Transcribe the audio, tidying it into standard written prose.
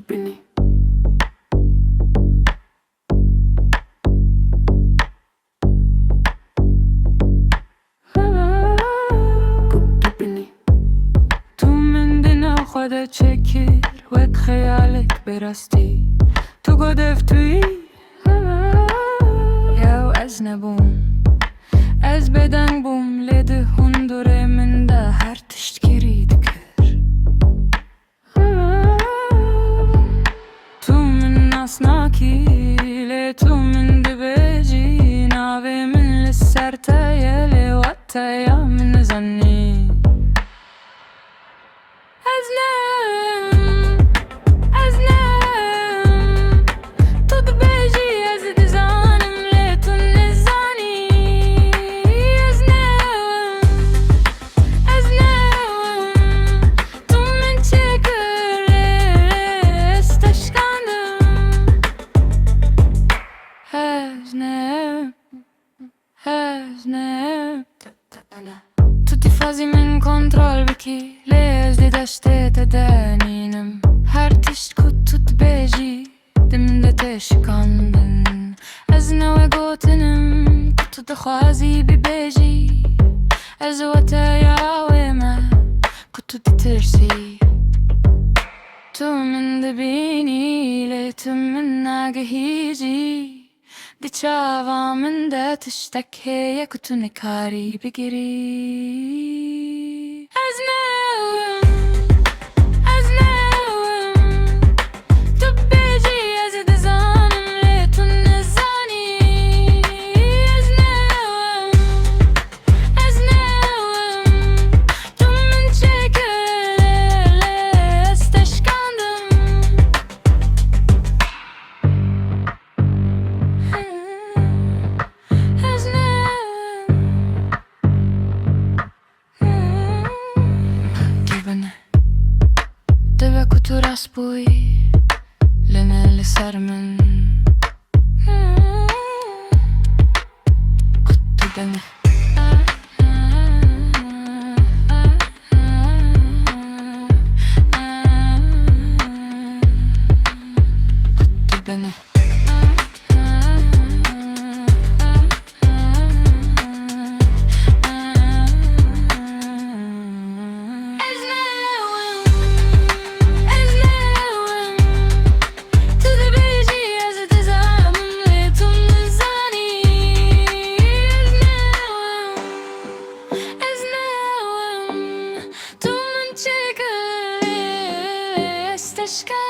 beni. Kuttu beni. تو من دنا خودت شکر و خیالت براستی تو گفتوی یا از نبوم از بدن بوم لده هندوره من ده هر تشتگیری دکر تو من ناسناکی لی تو من دبجی ناوی من لسر تایلی و تایا من زنی أزنم تطبيجي أزد زانم ليتون نزاني أزنم تم من شكر استشكاندم أزنم tutti fasi min kontrol biki lezli dashte te deninem her tisht ku tut beji dimde te shikandin az nawe gotenim ku tu dkhwazi bi beji az wata yawema ku tu tirsi tu min debini le tu min nagahiji دچاوا من ده تشتكي يا كنت نكاري بجري أزنم تبيجي أزد زانم ليتون نزاني أزنم تم من شكل استشكاندم Deve kuturas bui Lene li sermen Kutu dene Kutu dene Aşka